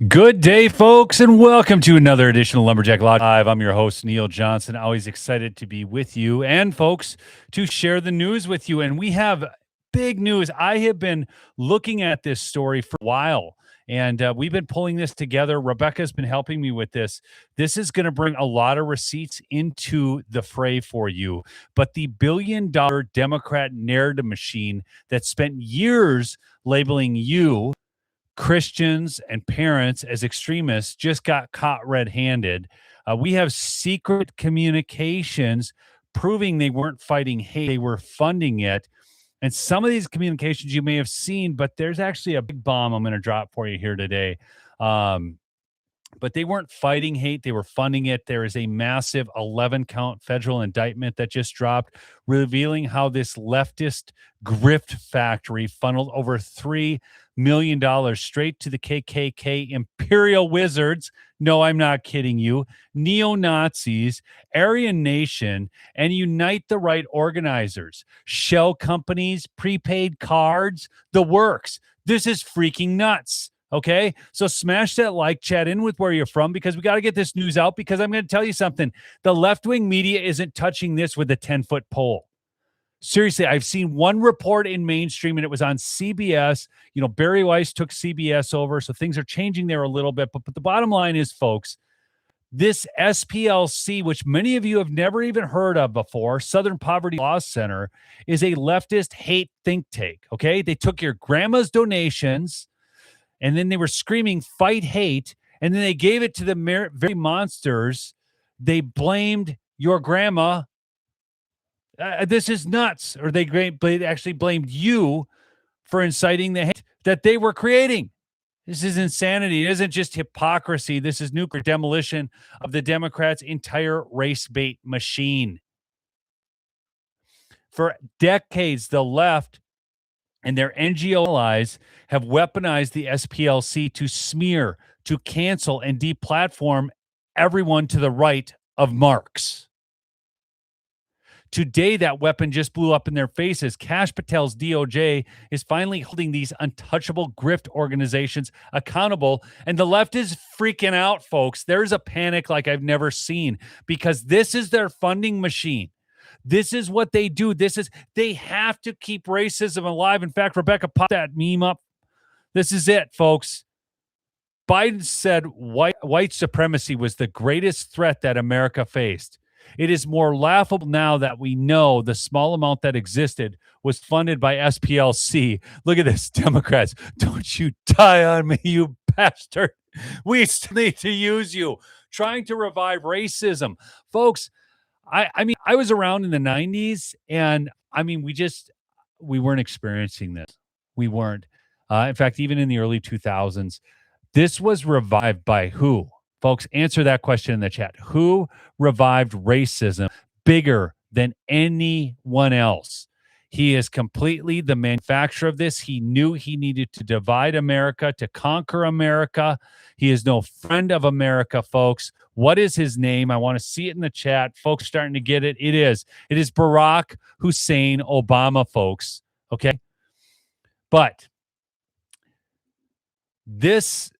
Good day, folks, and welcome to another edition of Lumberjack Live. I'm your host, Neil Johnson. Always excited to be with you and, folks, to share the news with you. And we have big news. I have been looking at this story for a while, and we've been pulling this together. Rebecca's been helping me with this. This is going to bring a lot of receipts into the fray for you. But the billion-dollar Democrat narrative machine that spent years labeling you, Christians and parents, as extremists just got caught red-handed. We have secret communications proving they weren't fighting hate, they were funding it. And some of these communications you may have seen, but there's actually a big bomb I'm going to drop for you here today. But they weren't fighting hate, they were funding it. There is a massive 11-count federal indictment that just dropped, revealing how this leftist grift factory funneled over $3 million straight to the KKK imperial wizards. No, I'm not kidding you. Neo-Nazis, Aryan Nation, and Unite the Right organizers, shell companies, prepaid cards, the works. This is freaking nuts. Okay, so smash that like, chat in with where you're from, because we got to get this news out, because I'm going to tell you something. The left-wing media isn't touching this with a 10-foot pole. Seriously, I've seen one report in mainstream, and it was on CBS. You know, Barry Weiss took CBS over, so things are changing there a little bit. But the bottom line is, folks, this SPLC, which many of you have never even heard of before, Southern Poverty Law Center, is a leftist hate think tank, okay? They took your grandma's donations, and then they were screaming, fight hate. And then they gave it to the very monsters. They blamed your grandma. This is nuts. Or they actually blamed you for inciting the hate that they were creating. This is insanity. It isn't just hypocrisy. This is nuclear demolition of the Democrats' entire race bait machine. For decades, the left and their NGO allies have weaponized the SPLC to smear, to cancel, and deplatform everyone to the right of Marx. Today, that weapon just blew up in their faces. Kash Patel's DOJ is finally holding these untouchable grift organizations accountable, and the left is freaking out, folks. There's a panic like I've never seen, because this is their funding machine. This is what they do. They have to keep racism alive. In fact, Rebecca popped that meme up. This is it, folks. Biden said white supremacy was the greatest threat that America faced. It is more laughable now that we know the small amount that existed was funded by SPLC. Look at this, Democrats. Don't you die on me, you bastard. We still need to use you. Trying to revive racism. Folks, I mean, I was around in the 90s, and I mean, we weren't experiencing this. We weren't. In fact, even in the early 2000s, this was revived by who? Folks, answer that question in the chat. Who revived racism bigger than anyone else? He is completely the manufacturer of this. He knew he needed to divide America, to conquer America. He is no friend of America, folks. What is his name? I want to see it in the chat. Folks starting to get it. It is Barack Hussein Obama, folks. Okay? But this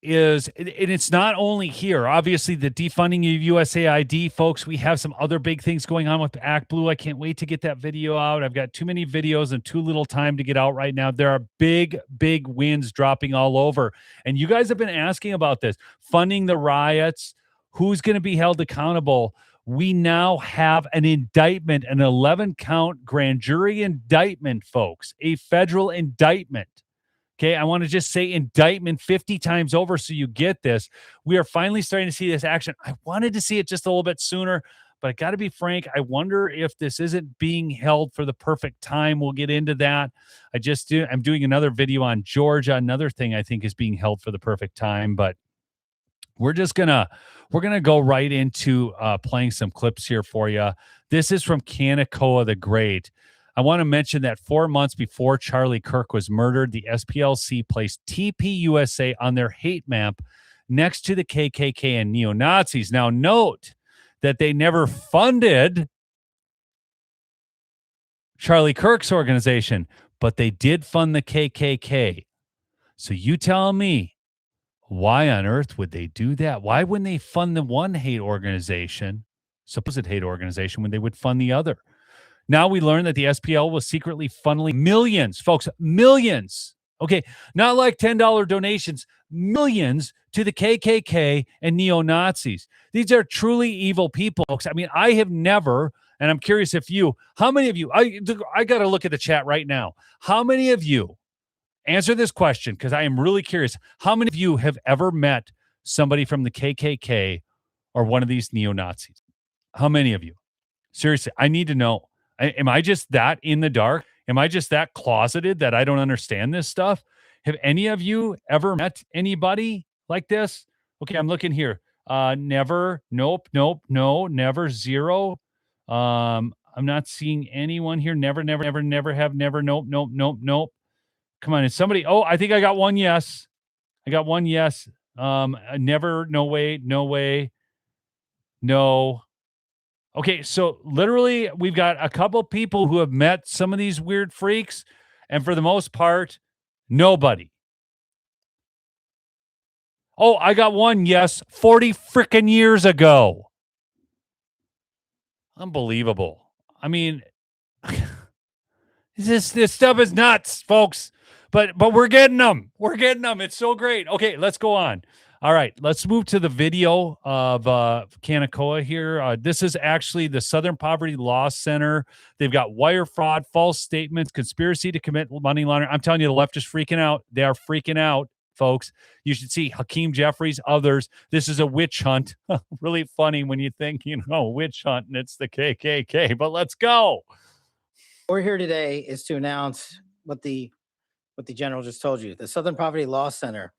is, and it's not only here. Obviously, the defunding of USAID, folks, we have some other big things going on with Act Blue. I can't wait to get that video out. I've got too many videos and too little time to get out right now. There are big wins dropping all over. And you guys have been asking about this. Funding the riots, who's going to be held accountable? We now have an indictment, an 11-count grand jury indictment, folks, a federal indictment. Okay, I want to just say indictment 50 times over so you get this. We are finally starting to see this action. I wanted to see it just a little bit sooner, but I got to be frank, I wonder if this isn't being held for the perfect time. We'll get into that. I'm doing another video on Georgia, another thing I think is being held for the perfect time, but we're gonna go right into playing some clips here for you. This is from Kanakawa the Great. I want to mention that 4 months before Charlie Kirk was murdered, the SPLC placed TPUSA on their hate map next to the KKK and neo-Nazis. Now, note that they never funded Charlie Kirk's organization, but they did fund the KKK. So you tell me, Why on earth would they do that? Why wouldn't they fund the one hate organization, supposed hate organization, when they would fund the other? Now we learn that the SPL was secretly funneling millions, folks, millions. Okay, not like $10 donations, millions to the KKK and neo-Nazis. These are truly evil people, folks. I mean, I have never, and I'm curious if you, how many of you, I got to look at the chat right now. How many of you, answer this question because I am really curious. How many of you have ever met somebody from the KKK or one of these neo-Nazis? How many of you? Seriously, I need to know. Am I just that in the dark? Am I just that closeted that I don't understand this stuff? Have any of you ever met anybody like this? Okay, I'm looking here. Never. Nope. No. Never. Zero. I'm not seeing anyone here. Never have. Never. Nope. Come on. Is somebody? Oh, I think I got one yes. I got one yes. Never. No way. No. Okay, so literally we've got a couple people who have met some of these weird freaks, and for the most part, nobody. Oh, I got one yes 40 freaking years ago. Unbelievable. I mean, this stuff is nuts, folks. But we're getting them. We're getting them. It's so great. Okay, let's go on. All right, let's move to the video of Kanakoa here. This is actually the Southern Poverty Law Center. They've got wire fraud, false statements, conspiracy to commit money laundering. I'm telling you, the left is freaking out. They are freaking out, folks. You should see Hakeem Jeffries, others. This is a witch hunt. Really funny when you think, witch hunt, and it's the KKK. But let's go. What we're here today is to announce what the general just told you. The Southern Poverty Law Center,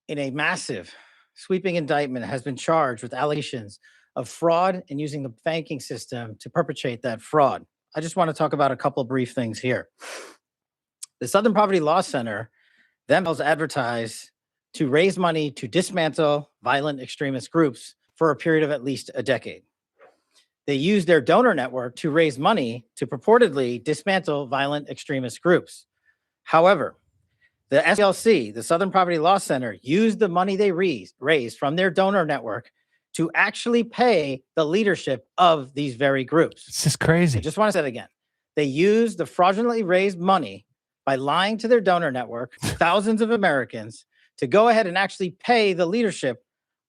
in a massive sweeping indictment, has been charged with allegations of fraud and using the banking system to perpetrate that fraud. I just want to talk about a couple of brief things here. The Southern Poverty Law Center themselves advertise to raise money to dismantle violent extremist groups for a period of at least a decade. They use their donor network to raise money to purportedly dismantle violent extremist groups. However, the SPLC, the Southern Poverty Law Center, used the money they raised from their donor network to actually pay the leadership of these very groups. It's just crazy. I just want to say that again. They used the fraudulently raised money by lying to their donor network, thousands of Americans, to go ahead and actually pay the leadership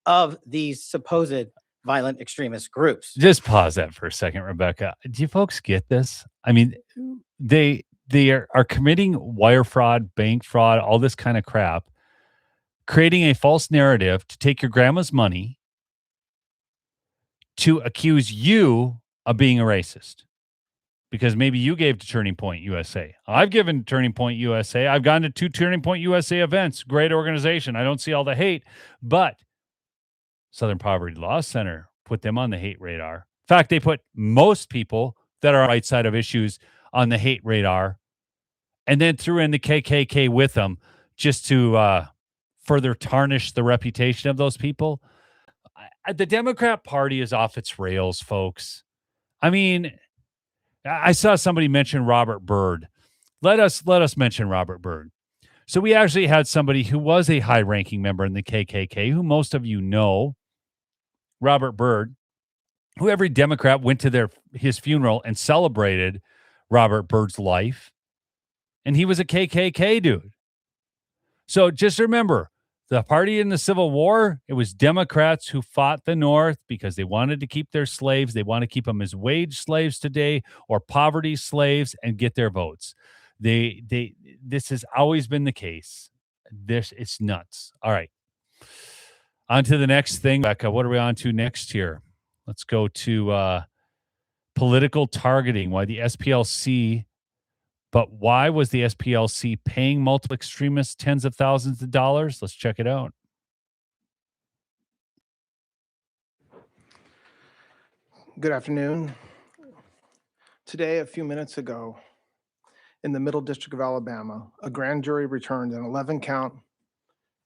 of these supposed violent extremist groups. Just pause that for a second, Rebecca. Do you folks get this? I mean, they are committing wire fraud, bank fraud, all this kind of crap, creating a false narrative to take your grandma's money to accuse you of being a racist. Because maybe you gave to Turning Point USA. I've given Turning Point USA. I've gone to 2 Turning Point USA events. Great organization. I don't see all the hate, but Southern Poverty Law Center put them on the hate radar. In fact, they put most people that are right side of issues on the hate radar, and then threw in the KKK with them just to further tarnish the reputation of those people. The Democrat Party is off its rails, folks. I mean, I saw somebody mention Robert Byrd. Let us mention Robert Byrd. So we actually had somebody who was a high-ranking member in the KKK, who most of you know, Robert Byrd, who every Democrat went to his funeral and celebrated Robert Byrd's life. And he was a KKK dude. So just remember, the party in the Civil War, it was Democrats who fought the North because they wanted to keep their slaves. They want to keep them as wage slaves today or poverty slaves and get their votes. This has always been the case. It's nuts. All right. On to the next thing, Becca. What are we on to next here? Let's go to political targeting. Why the SPLC, but why was the SPLC paying multiple extremists tens of thousands of dollars? Let's check it out. Good afternoon. Today, a few minutes ago, in the Middle District of Alabama, a grand jury returned an 11-count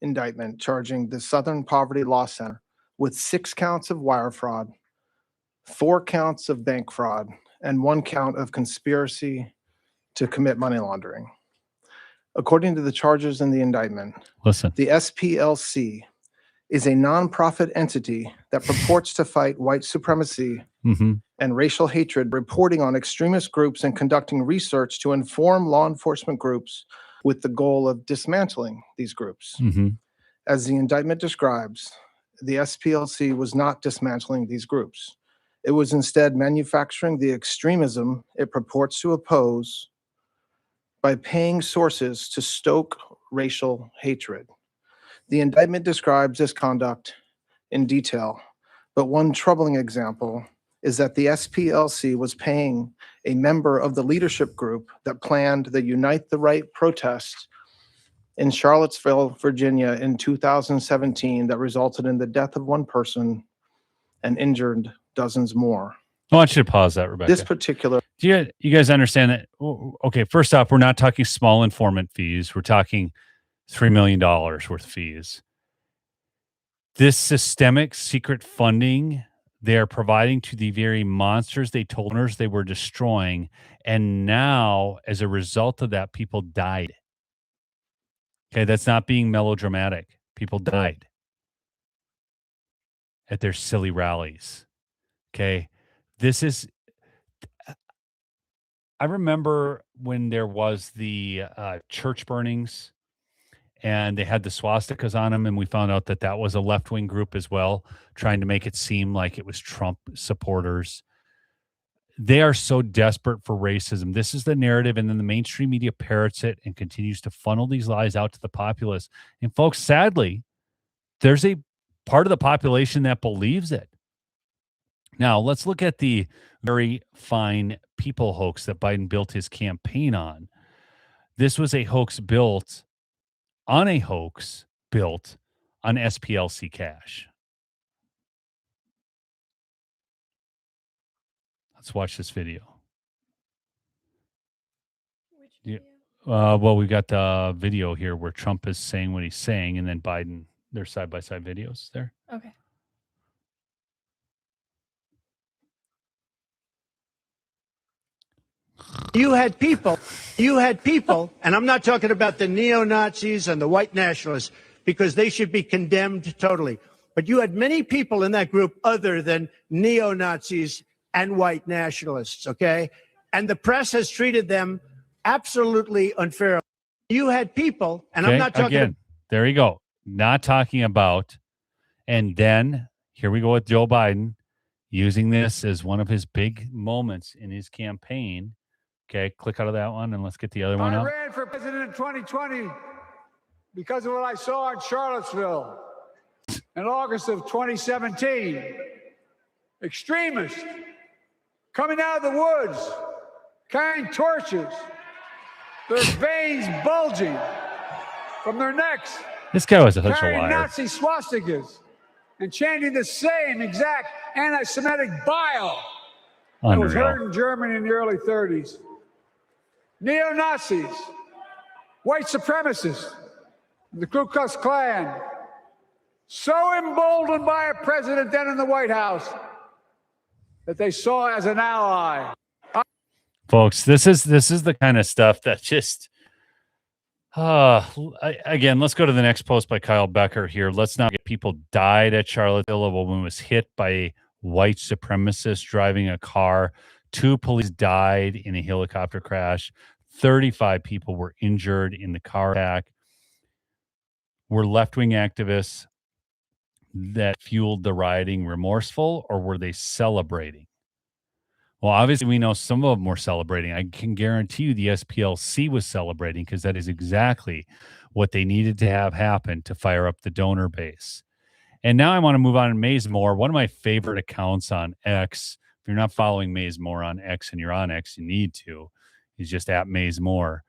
indictment charging the Southern Poverty Law Center with 6 counts of wire fraud, 4 counts of bank fraud, and 1 count of conspiracy to commit money laundering. According to the charges in the indictment, Listen. the SPLC is a nonprofit entity that purports to fight white supremacy and racial hatred, reporting on extremist groups and conducting research to inform law enforcement groups with the goal of dismantling these groups. As the indictment describes, the SPLC was not dismantling these groups. It was instead manufacturing the extremism it purports to oppose by paying sources to stoke racial hatred. The indictment describes this conduct in detail, but one troubling example is that the SPLC was paying a member of the leadership group that planned the Unite the Right protest in Charlottesville, Virginia in 2017 that resulted in the death of one person and injured dozens more. I want you to pause that, Rebecca. This particular... Do you guys understand that? Okay, first off, we're not talking small informant fees. We're talking $3 million worth of fees. This systemic secret funding they are providing to the very monsters they told owners they were destroying. And now, as a result of that, people died. Okay, that's not being melodramatic. People died at their silly rallies. Okay, this is... I remember when there was the church burnings and they had the swastikas on them, and we found out that that was a left-wing group as well, trying to make it seem like it was Trump supporters. They are so desperate for racism. This is the narrative, and then the mainstream media parrots it and continues to funnel these lies out to the populace. And folks, sadly, there's a part of the population that believes it. Now, let's look at the very fine people hoax that Biden built his campaign on. This was a hoax built on SPLC cash. Let's watch this video. Which video? Well, we got the video here where Trump is saying what he's saying, and then Biden, they're side-by-side videos there. Okay. You had people, and I'm not talking about the neo-Nazis and the white nationalists, because they should be condemned totally. But you had many people in that group other than neo-Nazis and white nationalists, okay? And the press has treated them absolutely unfairly. You had people, and Okay, I'm not talking again, there you go. Not talking about, and then here we go with Joe Biden using this as one of his big moments in his campaign. Okay, click out of that one and let's get the other one I up. ran for president in 2020 because of what I saw in Charlottesville in August of 2017. Extremists coming out of the woods, carrying torches, their veins bulging from their necks, This guy was such a carrying liar. Nazi swastikas and chanting the same exact anti-Semitic bile that was Unreal. heard in Germany in the early 30s. Neo-Nazis, white supremacists, the Ku Klux Klan, so emboldened by a president then in the White House that they saw as an ally. Folks, this is the kind of stuff that just again, let's go to the next post by Kyle Becker here. Let's not get people died at Charlottesville. A woman was hit by a white supremacist driving a car. 2 police died in a helicopter crash. 35 people were injured in the car attack. Were left-wing activists that fueled the rioting remorseful, or were they celebrating? Well, obviously, we know some of them were celebrating. I can guarantee you the SPLC was celebrating, because that is exactly what they needed to have happen to fire up the donor base. And now I want to move on to Maze Moore, one of my favorite accounts on X. If you're not following Maze Moore on X and you're on X, you need to. He's just at Maze Moore.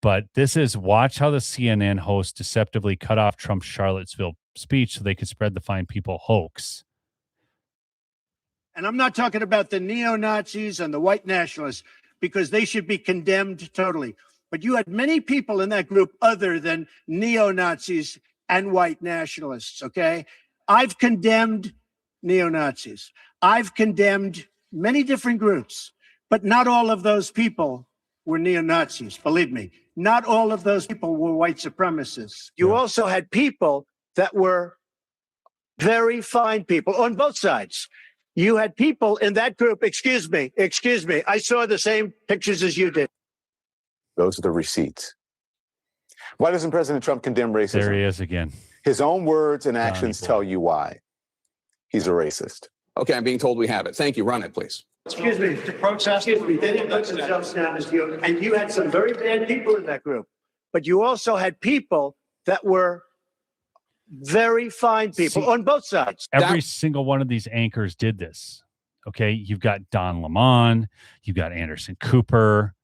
But this is, watch how the CNN host deceptively cut off Trump's Charlottesville speech so they could spread the fine people hoax. And I'm not talking about the neo-Nazis and the white nationalists, because they should be condemned totally. But you had many people in that group other than neo-Nazis and white nationalists, okay? I've condemned neo-Nazis. I've condemned many different groups, but not all of those people were neo-Nazis. Believe me, not all of those people were white supremacists. You also had people that were very fine people on both sides. You had people in that group, excuse me, I saw the same pictures as you did. Those are the receipts. Why doesn't President Trump condemn racism? There he is again. His own words and actions boy. tell you why. He's a racist. Okay, I'm being told we have it. Thank you. Run it, please. Excuse me, to protest, excuse me, they didn't put themselves down as you, and you had some very bad people in that group. But you also had people that were very fine people on both sides. Every single one of these anchors did this. Okay, you've got Don Lemon, you've got Anderson Cooper.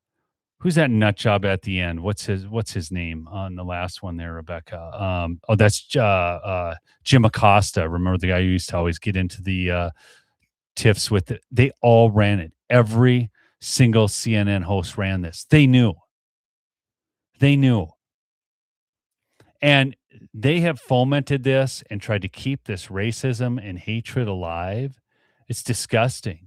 Who's that nut job at the end? What's his name on the last one there, Rebecca? That's Jim Acosta. Remember the guy who used to always get into the tiffs with it? They all ran it. Every single CNN host ran this. They knew. And they have fomented this and tried to keep this racism and hatred alive. It's disgusting.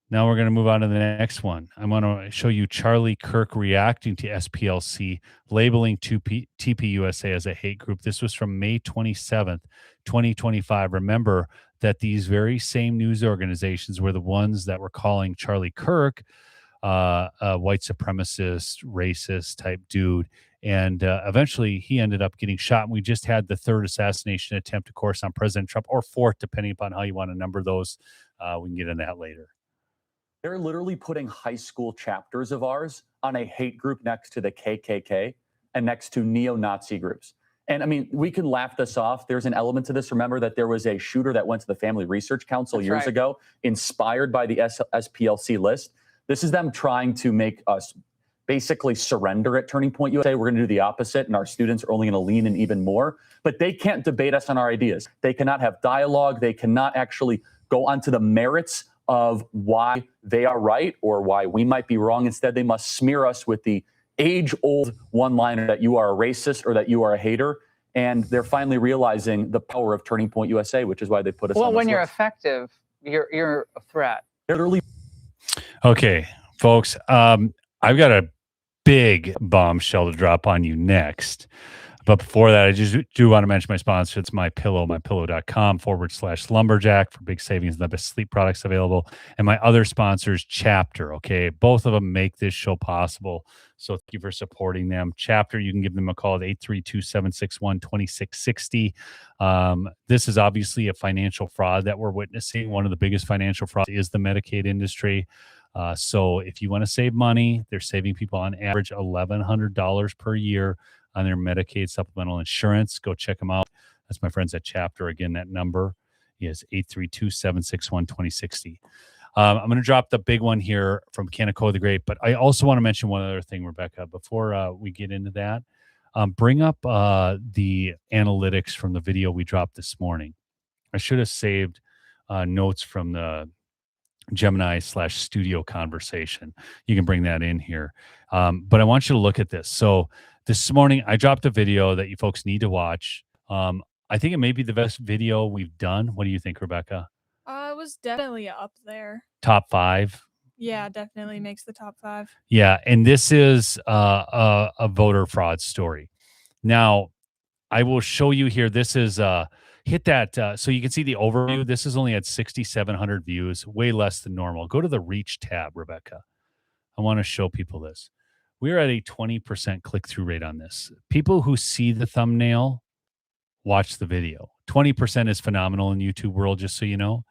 Now we're going to move on to the next one. I'm going to show you Charlie Kirk reacting to SPLC, labeling TPUSA as a hate group. This was from May 27th, 2025. Remember that these very same news organizations were the ones that were calling Charlie Kirk a white supremacist, racist type dude. And eventually he ended up getting shot. And we just had the third assassination attempt, of course, on President Trump, or fourth, depending upon how you want to number those. We can get into that later. They're literally putting high school chapters of ours on a hate group next to the KKK and next to neo-Nazi groups. And I mean, we can laugh this off. There's an element to this. Remember that there was a shooter that went to the Family Research Council years ago, inspired by the SPLC list. This is them trying to make us basically surrender at Turning Point USA. We're going to do the opposite, and our students are only going to lean in even more. But they can't debate us on our ideas. They cannot have dialogue. They cannot actually go onto the merits of why they are right or why we might be wrong. Instead, they must smear us with the age-old one-liner that you are a racist or that you are a hater. And they're finally realizing the power of Turning Point USA, which is why they put us on this Well, when you're list. effective, you're a threat. They're literally Okay, folks, I've got a big bombshell to drop on you next. But before that, I just do want to mention my sponsor. It's MyPillow, mypillow.com/lumberjack for big savings and the best sleep products available. And my other sponsors, Chapter, okay? Both of them make this show possible. So thank you for supporting them. Chapter, you can give them a call at 832-761-2660. This is obviously a financial fraud that we're witnessing. One of the biggest financial frauds is the Medicaid industry. So if you want to save money, they're saving people on average $1,100 per year on their Medicaid supplemental insurance. Go check them out. That's my friends at Chapter. Again, that number is 832-761-2060. I'm going to drop the big one here from Kaneko the Great, but I also want to mention one other thing, Rebecca, before we get into that. Bring up the analytics from the video we dropped this morning. I should have saved notes from the Gemini/studio conversation. You can bring that in here. But I want you to look at this. So this morning, I dropped a video that you folks need to watch. I think it may be the best video we've done. What do you think, Rebecca? It was definitely up there. Top 5? Yeah, definitely makes the top 5. Yeah, and this is a voter fraud story. Now, I will show you here. This is hit that so you can see the overview. This is only at 6,700 views, way less than normal. Go to the reach tab, Rebecca. I want to show people this. We're at a 20% click-through rate on this. People who see the thumbnail watch the video. 20% is phenomenal in YouTube world, just so you know.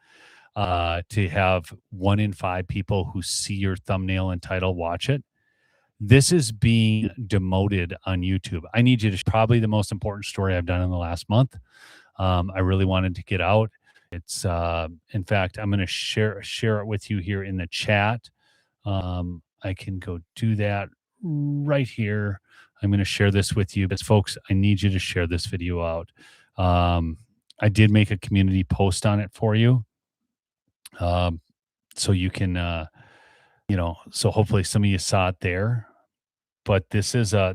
To have 1 in 5 people who see your thumbnail and title watch it. This is being demoted on YouTube. I need you to, probably the most important story I've done in the last month. I really wanted to get out. It's in fact, I'm going to share it with you here in the chat. I can go do that right here. I'm going to share this with you. But folks, I need you to share this video out. I did make a community post on it for you. So you can, so hopefully some of you saw it there. But this is a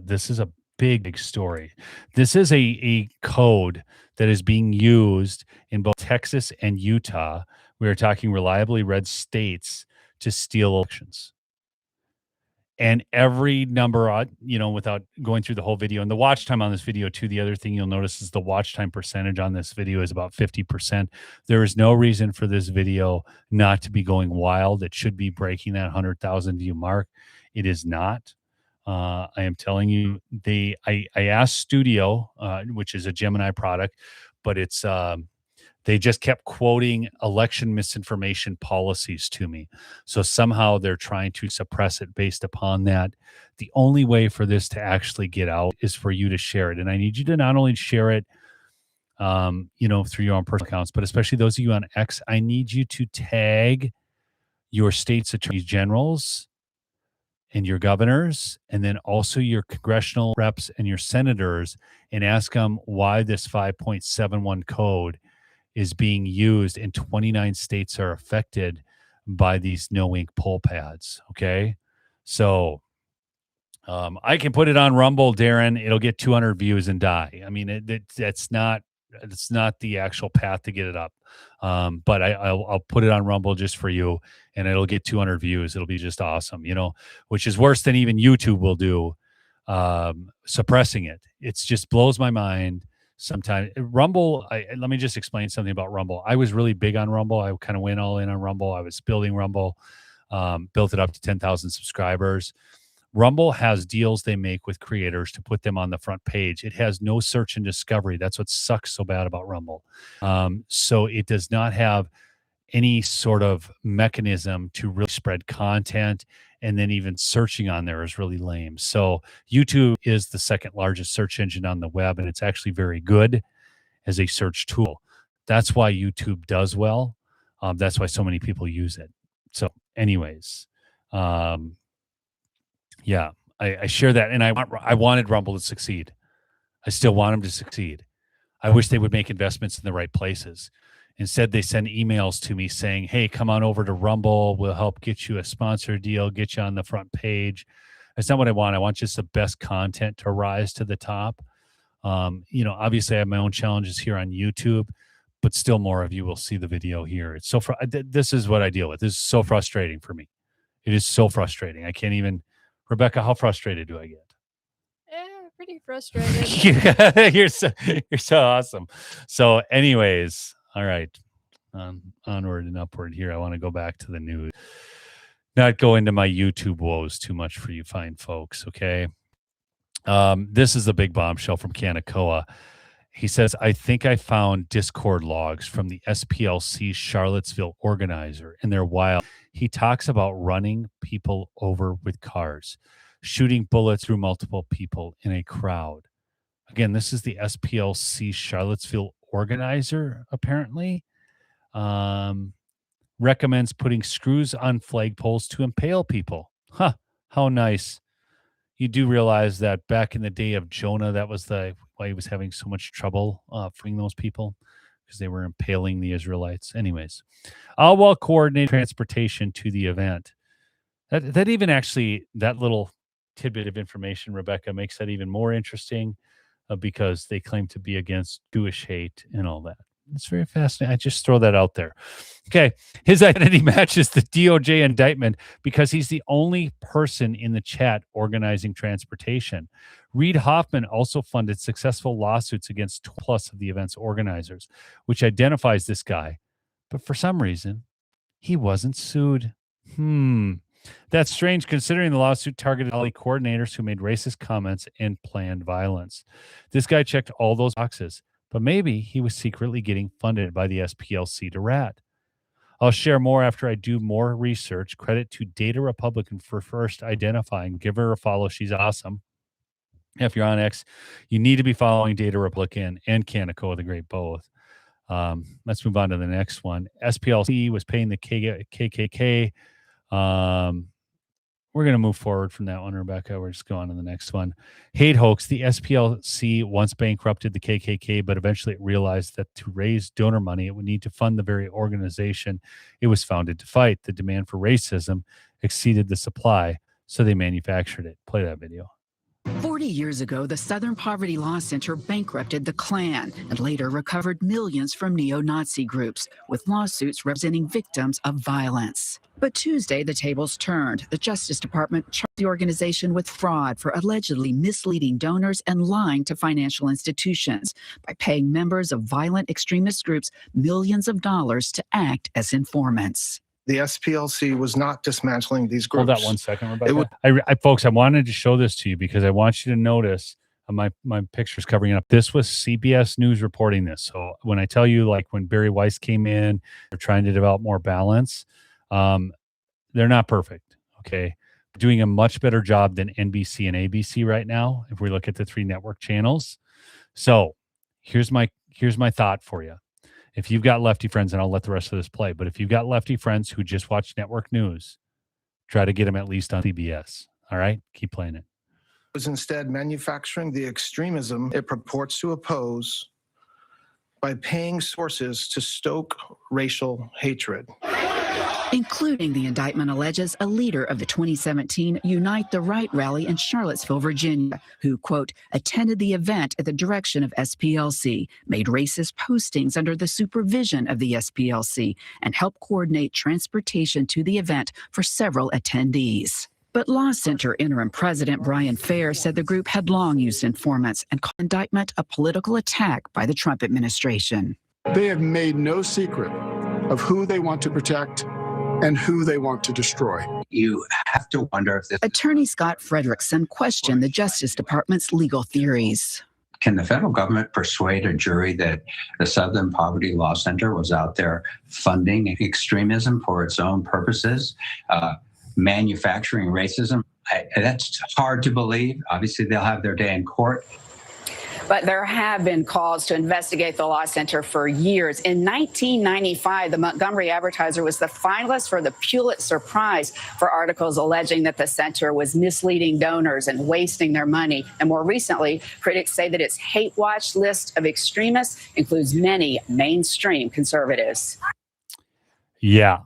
big story. This is a code that is being used in both Texas and Utah. We are talking reliably red states to steal elections. And every number, without going through the whole video, and the watch time on this video too, the other thing you'll notice is the watch time percentage on this video is about 50%. There is no reason for this video not to be going wild. It should be breaking that 100,000 view mark. It is not. I am telling you, I asked Studio, which is a Gemini product, but it's they just kept quoting election misinformation policies to me. So somehow they're trying to suppress it based upon that. The only way for this to actually get out is for you to share it. And I need you to not only share it, through your own personal accounts, but especially those of you on X, I need you to tag your state's attorneys generals and your governors, and then also your congressional reps and your senators, and ask them why this 5.71 code is being used and 29 states are affected by these no ink poll pads. Okay. So I can put it on Rumble, Darren. It'll get 200 views and die. I mean, it's not the actual path to get it up. But I'll put it on Rumble just for you, and it'll get 200 views. It'll be just awesome, which is worse than even YouTube will do, suppressing it. It's just blows my mind. Sometimes Rumble, let me just explain something about Rumble. I was really big on Rumble. I kind of went all in on Rumble. I was building Rumble, built it up to 10,000 subscribers. Rumble has deals they make with creators to put them on the front page. It has no search and discovery. That's what sucks so bad about Rumble. So it does not have any sort of mechanism to really spread content, and then even searching on there is really lame. So YouTube is the second largest search engine on the web, and it's actually very good as a search tool. That's why YouTube does well. That's why so many people use it. So anyways, I share that, and I wanted Rumble to succeed. I still want them to succeed. I wish they would make investments in the right places. Instead, they send emails to me saying, hey, come on over to Rumble. We'll help get you a sponsor deal, get you on the front page. That's not what I want. I want just the best content to rise to the top. Obviously, I have my own challenges here on YouTube, but still more of you will see the video here. It's so this is what I deal with. This is so frustrating for me. It is so frustrating. I can't even. Rebecca, how frustrated do I get? Pretty frustrated. You're so awesome. So anyways, all right, onward and upward here. I want to go back to the news, not go into my YouTube woes too much for you fine folks. Okay. This is a big bombshell from Kanakoa. He says, I think I found Discord logs from the SPLC Charlottesville organizer, and they're wild. He talks about running people over with cars, shooting bullets through multiple people in a crowd. Again, this is the SPLC Charlottesville organizer, apparently. Recommends putting screws on flagpoles to impale people. Huh, how nice. You do realize that back in the day of Jonah, that was why he was having so much trouble freeing those people, because they were impaling the Israelites. Anyways, all while coordinating transportation to the event. That even actually, that little tidbit of information, Rebecca, makes that even more interesting because they claim to be against Jewish hate and all that. It's very fascinating. I just throw that out there. Okay. His identity matches the DOJ indictment because he's the only person in the chat organizing transportation. Reid Hoffman also funded successful lawsuits against 2+ of the event's organizers, which identifies this guy. But for some reason, he wasn't sued. That's strange considering the lawsuit targeted Ali coordinators who made racist comments and planned violence. This guy checked all those boxes. But maybe he was secretly getting funded by the SPLC to rat. I'll share more after I do more research. Credit to Data Republican for first identifying. Give her a follow. She's awesome. If you're on X, you need to be following Data Republican and Kanakoa the Great both. Let's move on to the next one. SPLC was paying the KKK. We're going to move forward from that one, Rebecca. We're just going to the next one. Hate hoax. The SPLC once bankrupted the KKK, but eventually it realized that to raise donor money, it would need to fund the very organization it was founded to fight. The demand for racism exceeded the supply, so they manufactured it. Play that video. 40 years ago, the Southern Poverty Law Center bankrupted the Klan and later recovered millions from neo-Nazi groups, with lawsuits representing victims of violence. But Tuesday, the tables turned. The Justice Department charged the organization with fraud for allegedly misleading donors and lying to financial institutions by paying members of violent extremist groups millions of dollars to act as informants. The SPLC was not dismantling these groups. Hold that 1 second, Rebecca. Folks, I wanted to show this to you because I want you to notice my picture's covering it up. This was CBS News reporting this. So when I tell you, like when Barry Weiss came in, they're trying to develop more balance. They're not perfect. Okay. Doing a much better job than NBC and ABC right now. If we look at the 3 network channels. So here's my thought for you. If you've got lefty friends, and I'll let the rest of this play, but if you've got lefty friends who just watch network news, try to get them at least on CBS. All right. Keep playing it. Was instead manufacturing the extremism it purports to oppose by paying sources to stoke racial hatred. Including the indictment alleges a leader of the 2017 Unite the Right rally in Charlottesville, Virginia, who, quote, attended the event at the direction of SPLC, made racist postings under the supervision of the SPLC, and helped coordinate transportation to the event for several attendees. But Law Center interim president Brian Fair said the group had long used informants and called the indictment a political attack by the Trump administration. They have made no secret of who they want to protect and who they want to destroy. You have to wonder if this... Attorney Scott Frederickson questioned the Justice Department's legal theories. Can the federal government persuade a jury that the Southern Poverty Law Center was out there funding extremism for its own purposes, manufacturing racism? That's hard to believe. Obviously, they'll have their day in court. But there have been calls to investigate the Law Center for years. In 1995, the Montgomery Advertiser was the finalist for the Pulitzer Prize for articles alleging that the center was misleading donors and wasting their money. And more recently, critics say that its hate watch list of extremists includes many mainstream conservatives. Yeah,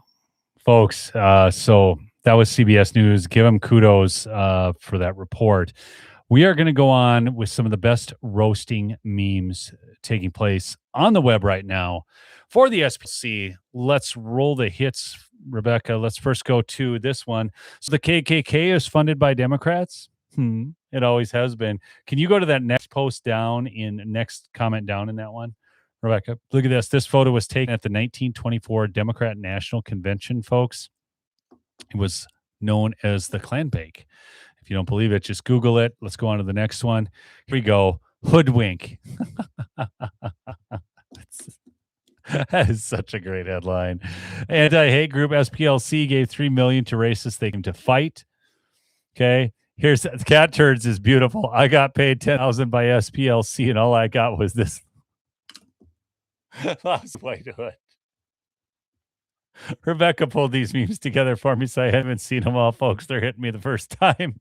folks. So that was CBS News. Give them kudos for that report. We are going to go on with some of the best roasting memes taking place on the web right now for the SPLC. Let's roll the hits, Rebecca. Let's first go to this one. So the KKK is funded by Democrats. It always has been. Can you go to that next post down next comment down in that one, Rebecca? Look at this. This photo was taken at the 1924 Democrat National Convention, folks. It was known as the Klan Bake. If you don't believe it, just Google it. Let's go on to the next one. Here we go. Hoodwink. That is such a great headline. Anti-hate group SPLC gave $3 million to racists they came to fight. Okay. Here's Cat Turds is beautiful. I got paid $10,000 by SPLC and all I got was this. Let's play to it. Rebecca pulled these memes together for me, so I haven't seen them all, folks. They're hitting me the first time.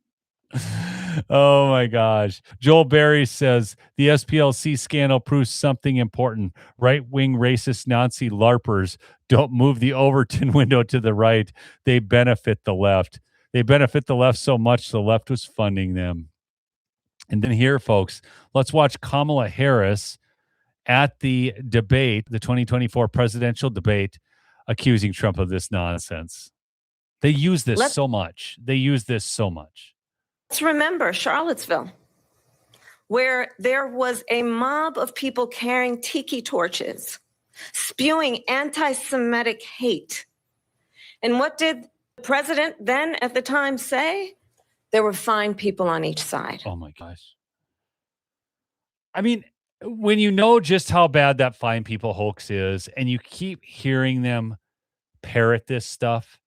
Oh my gosh. Joel Berry says the SPLC scandal proves something important. Right-wing racist Nazi LARPers don't move the Overton window to the right. They benefit the left. They benefit the left so much the left was funding them. And then here, folks, let's watch Kamala Harris at the debate, the 2024 presidential debate, accusing Trump of this nonsense. They use this so much. They use this so much. Let's remember Charlottesville, where there was a mob of people carrying tiki torches, spewing anti-Semitic hate. And what did the president then at the time say? There were fine people on each side. Oh my gosh. I mean, when you know just how bad that fine people hoax is, and you keep hearing them parrot this stuff,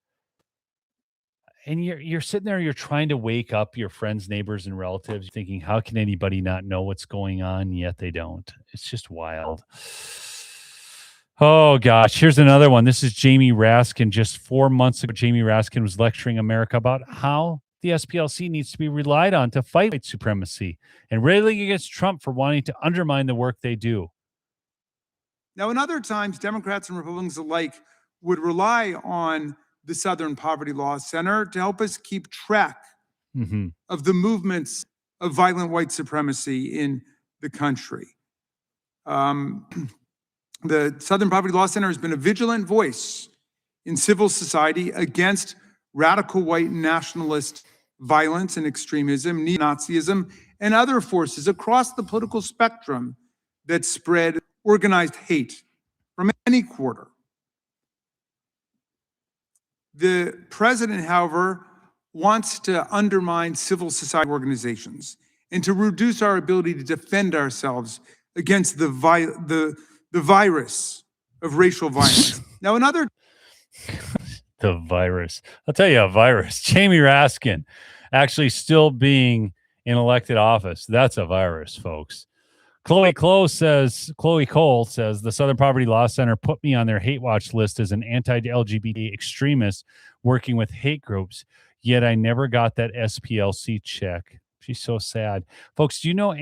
and you're sitting there, you're trying to wake up your friends, neighbors, and relatives, thinking, how can anybody not know what's going on? Yet they don't. It's just wild. Oh, gosh. Here's another one. This is Jamie Raskin. Just 4 months ago, Jamie Raskin was lecturing America about how the SPLC needs to be relied on to fight white supremacy and railing against Trump for wanting to undermine the work they do. Now, in other times, Democrats and Republicans alike would rely on the Southern Poverty Law Center to help us keep track of the movements of violent white supremacy in the country. The Southern Poverty Law Center has been a vigilant voice in civil society against radical white nationalist violence and extremism, neo-Nazism, and other forces across the political spectrum that spread organized hate from any quarter. The president, however, wants to undermine civil society organizations and to reduce our ability to defend ourselves against the virus of racial violence. Now, another... The virus. I'll tell you, a virus. Jamie Raskin actually still being in elected office. That's a virus, folks. Chloe Cole says, the Southern Poverty Law Center put me on their hate watch list as an anti-LGBT extremist working with hate groups, yet I never got that SPLC check. She's so sad. Folks, do you know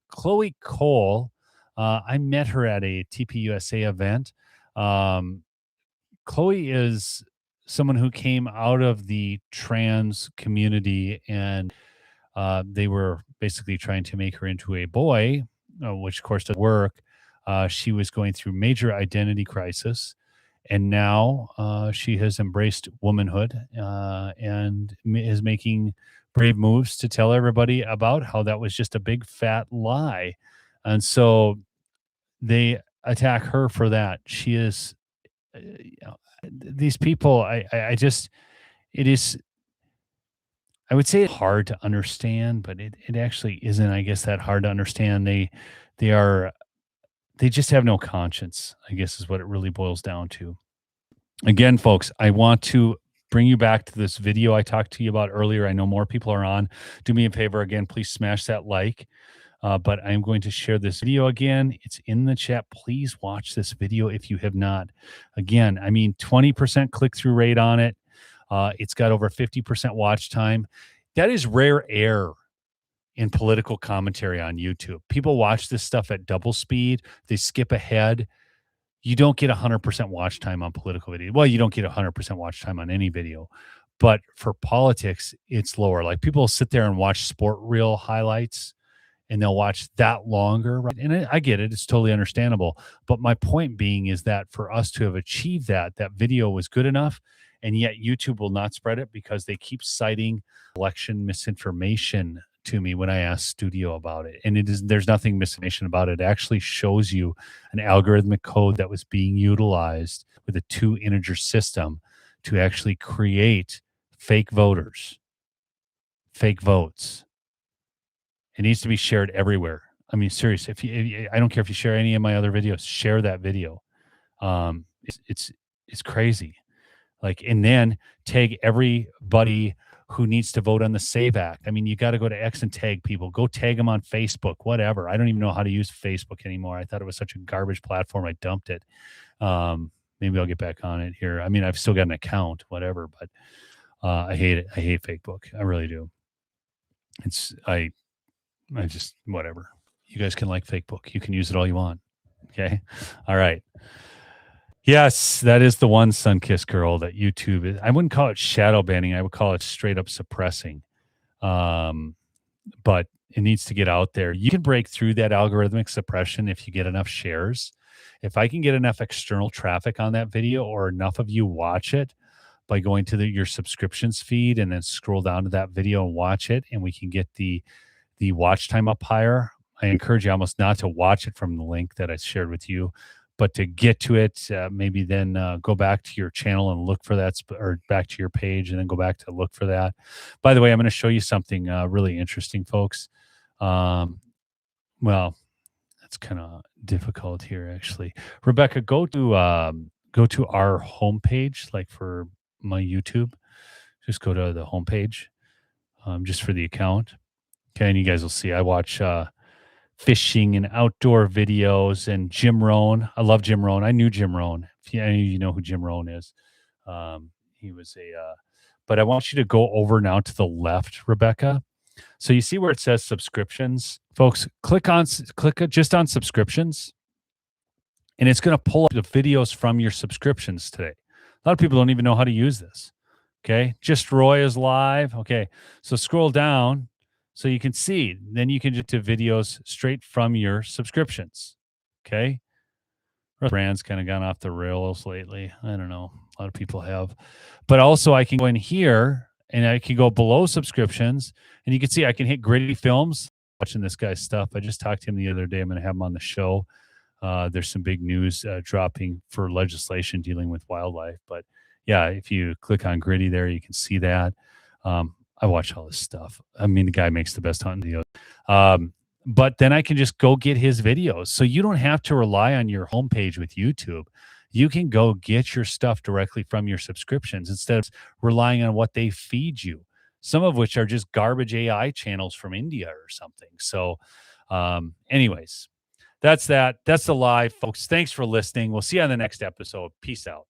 Chloe Cole? I met her at a TPUSA event. Chloe is someone who came out of the trans community, and they were basically trying to make her into a boy, which of course doesn't work. She was going through major identity crisis, and now she has embraced womanhood and is making brave moves to tell everybody about how that was just a big fat lie. And so they attack her for that. She is, these people, I would say it's hard to understand, but it actually isn't, I guess, that hard to understand. They just have no conscience, I guess, is what it really boils down to. Again, folks, I want to bring you back to this video I talked to you about earlier. I know more people are on. Do me a favor again, please smash that like. But I'm going to share this video again. It's in the chat. Please watch this video if you have not. Again, I mean, 20% click-through rate on it. It's got over 50% watch time. That is rare air in political commentary on YouTube. People watch this stuff at double speed. They skip ahead. You don't get 100% watch time on political video. Well, you don't get 100% watch time on any video. But for politics, it's lower. Like, people will sit there and watch sport reel highlights, and they'll watch that longer. Right? And I get it. It's totally understandable. But my point being is that for us to have achieved that video was good enough, and yet YouTube will not spread it because they keep citing election misinformation to me when I ask Studio about it. And there's nothing misinformation about it. It actually shows you an algorithmic code that was being utilized with a 2-integer system to actually create fake voters, fake votes. It needs to be shared everywhere. I mean, seriously, I don't care if you share any of my other videos, share that video. It's crazy. Like, and then tag everybody who needs to vote on the SAVE Act. I mean, you got to go to X and tag people. Go tag them on Facebook, whatever. I don't even know how to use Facebook anymore. I thought it was such a garbage platform. I dumped it. Maybe I'll get back on it here. I mean, I've still got an account, whatever, but I hate it. I hate Facebook. I really do. I just, whatever. You guys can like Facebook. You can use it all you want. Okay. All right. Yes, that is the one sun-kissed girl that YouTube is. I wouldn't call it shadow banning. I would call it straight up suppressing. But it needs to get out there. You can break through that algorithmic suppression if you get enough shares. If I can get enough external traffic on that video, or enough of you watch it by going to your subscriptions feed and then scroll down to that video and watch it, and we can get the watch time up higher, I encourage you almost not to watch it from the link that I shared with you, but to get to it, maybe then go back to your channel and look for that, or back to your page and then go back to look for that. By the way, I'm going to show you something really interesting, folks. Well, that's kind of difficult here, actually. Rebecca, go to our homepage, like for my YouTube. Just go to the homepage, just for the account. Okay, and you guys will see I watch fishing and outdoor videos, and Jim Rohn. I love Jim Rohn. I knew Jim Rohn. If any of you know who Jim Rohn is, he was but I want you to go over now to the left, Rebecca. So you see where it says subscriptions, folks. Click just on subscriptions, and it's going to pull up the videos from your subscriptions today. A lot of people don't even know how to use this. Okay, Just Roy is live. Okay, so scroll down. So you can see, then you can get to videos straight from your subscriptions. Okay. Brands kind of gone off the rails lately. I don't know. A lot of people have. But also I can go in here and I can go below subscriptions and you can see I can hit Gritty Films. Watching this guy's stuff. I just talked to him the other day. I'm going to have him on the show. There's some big news dropping for legislation dealing with wildlife. But yeah, if you click on Gritty there, you can see that. I watch all this stuff. I mean, the guy makes the best hunting videos. But then I can just go get his videos. So you don't have to rely on your homepage with YouTube. You can go get your stuff directly from your subscriptions instead of relying on what they feed you, some of which are just garbage AI channels from India or something. So anyways, that's that. That's the live, folks. Thanks for listening. We'll see you on the next episode. Peace out.